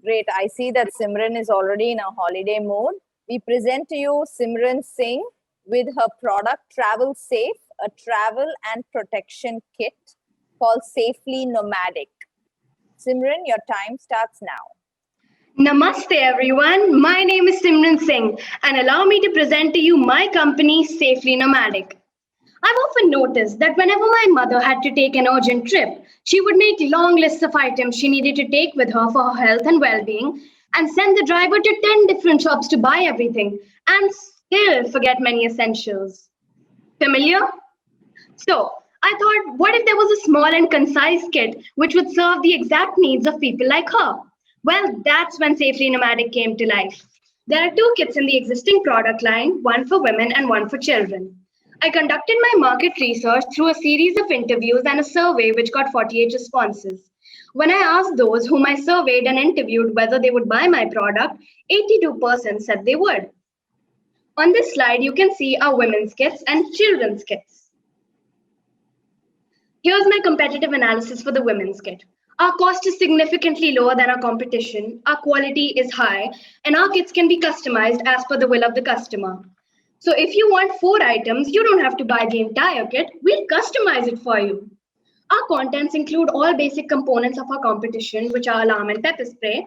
Great. I see that Simran is already in a holiday mode. We present to you Simran Singh with her product Travel Safe, a travel and protection kit called Safely Nomadic. Simran, your time starts now. Namaste everyone, my name is Simran Singh and allow me to present to you my company Safely Nomadic. I've often noticed that whenever my mother had to take an urgent trip, she would make long lists of items she needed to take with her for her health and well-being and send the driver to 10 different shops to buy everything and still forget many essentials. Familiar? So, I thought, what if there was a small and concise kit which would serve the exact needs of people like her? Well, that's when Safely Nomadic came to life. There are two kits in the existing product line, one for women and one for children. I conducted my market research through a series of interviews and a survey which got 48 responses. When I asked those whom I surveyed and interviewed whether they would buy my product, 82% said they would. On this slide, you can see our women's kits and children's kits. Here's my competitive analysis for the women's kit. Our cost is significantly lower than our competition, our quality is high, and our kits can be customized as per the will of the customer. So if you want 4 items, you don't have to buy the entire kit, we'll customize it for you. Our contents include all basic components of our competition, which are alarm and pepper spray.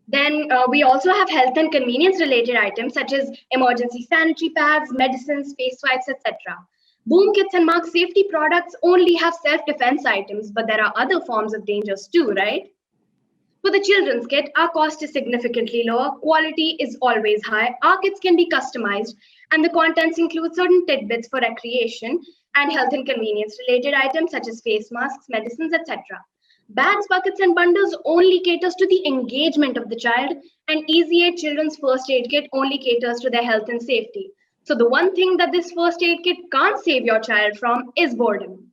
Then we also have health and convenience related items such as emergency sanitary pads, medicines, face wipes, etc. Boom kits and mark safety products only have self-defense items, but there are other forms of dangers too, right? For the children's kit, our cost is significantly lower, quality is always high, our kits can be customized, and the contents include certain tidbits for recreation and health and convenience related items such as face masks, medicines, etc. Bags, buckets, and bundles only caters to the engagement of the child, and Easy Aid Children's First Aid Kit only caters to their health and safety. So the one thing that this first aid kit can't save your child from is boredom.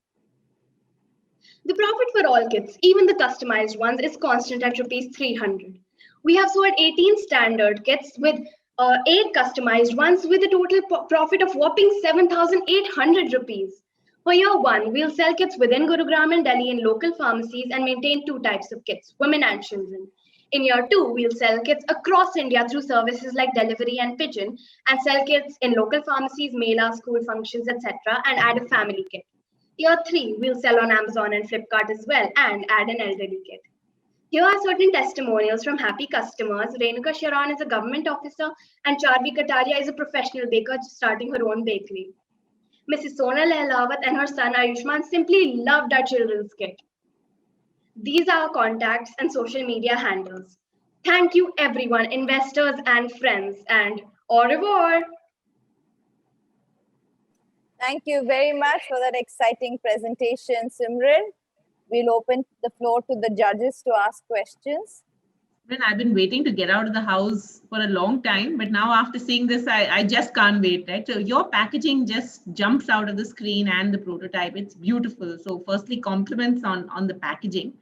The profit for all kits, even the customized ones, is constant at rupees 300. We have sold 18 standard kits with 8 customized ones with a total profit of whopping 7,800 rupees. For year 1, we'll sell kits within Gurugram and Delhi in local pharmacies and maintain 2 types of kits, women and children. In year 2, we'll sell kits across India through services like delivery and pigeon and sell kits in local pharmacies, mela, school functions, etc. and add a family kit. Year 3, we'll sell on Amazon and Flipkart as well and add an elderly kit. Here are certain testimonials from happy customers. Renuka Sharan is a government officer and Charvi Kataria is a professional baker starting her own bakery. Mrs. Sonal Ehlawat and her son Ayushman simply loved our children's kit. These are our contacts and social media handles. Thank you everyone, investors and friends, and au revoir. Thank you very much for that exciting presentation, Simran. We'll open the floor to the judges to ask questions. Well, I've been waiting to get out of the house for a long time, but now after seeing this, I just can't wait, right? So your packaging just jumps out of the screen and the prototype. It's beautiful. So firstly, compliments on the packaging.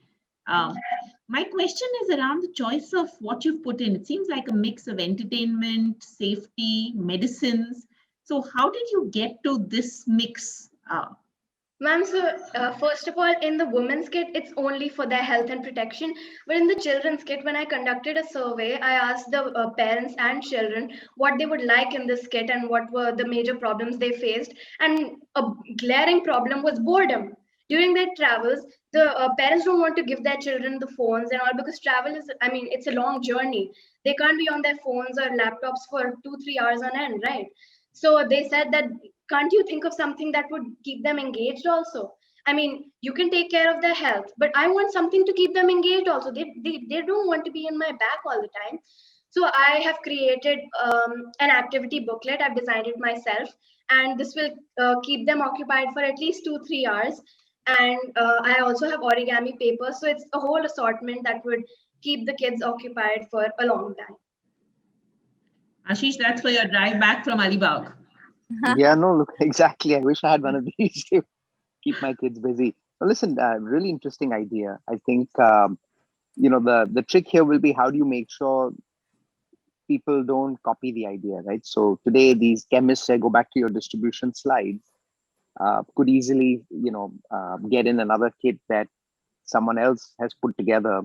My question is around the choice of what you've put in. It seems like a mix of entertainment, safety, medicines. So how did you get to this mix? Ma'am, so first of all, in the women's kit, it's only for their health and protection. But in the children's kit, when I conducted a survey, I asked the parents and children what they would like in this kit and what were the major problems they faced. And a glaring problem was boredom. During their travels, the parents don't want to give their children the phones and all because travel is, I mean, it's a long journey. They can't be on their phones or laptops for 2-3 hours on end, right? So they said that, can't you think of something that would keep them engaged also? I mean, you can take care of their health, but I want something to keep them engaged also. They don't want to be in my back all the time. So I have created an activity booklet. I've designed it myself, and this will keep them occupied for at least 2-3 hours. And I also have origami paper. So it's a whole assortment that would keep the kids occupied for a long time. Ashish, that's for your drive back from Alibag. Yeah, no, look, exactly. I wish I had one of these to keep my kids busy. Well, listen, really interesting idea. I think, the trick here will be how do you make sure people don't copy the idea, right? So today, these chemists, I go back to your distribution slides, could easily, get in another kit that someone else has put together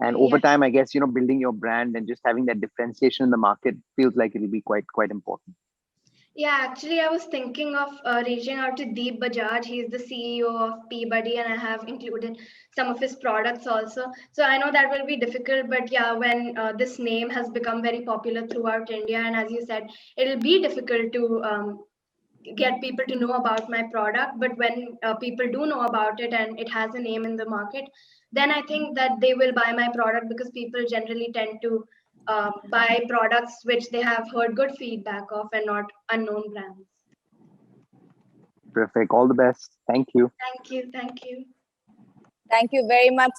And over Yeah. time, I guess, building your brand and just having that differentiation in the market feels like it'll be quite important. Yeah, actually, I was thinking of reaching out to Deep Bajaj. He's the CEO of Peabody, and I have included some of his products also. So I know that will be difficult, but yeah, when this name has become very popular throughout India, and as you said, it'll be difficult to get people to know about my product. But when people do know about it and it has a name in the market, then I think that they will buy my product, because people generally tend to buy products which they have heard good feedback of and not unknown brands. Perfect. All the best. Thank you. Thank you. Thank you. Thank you very much.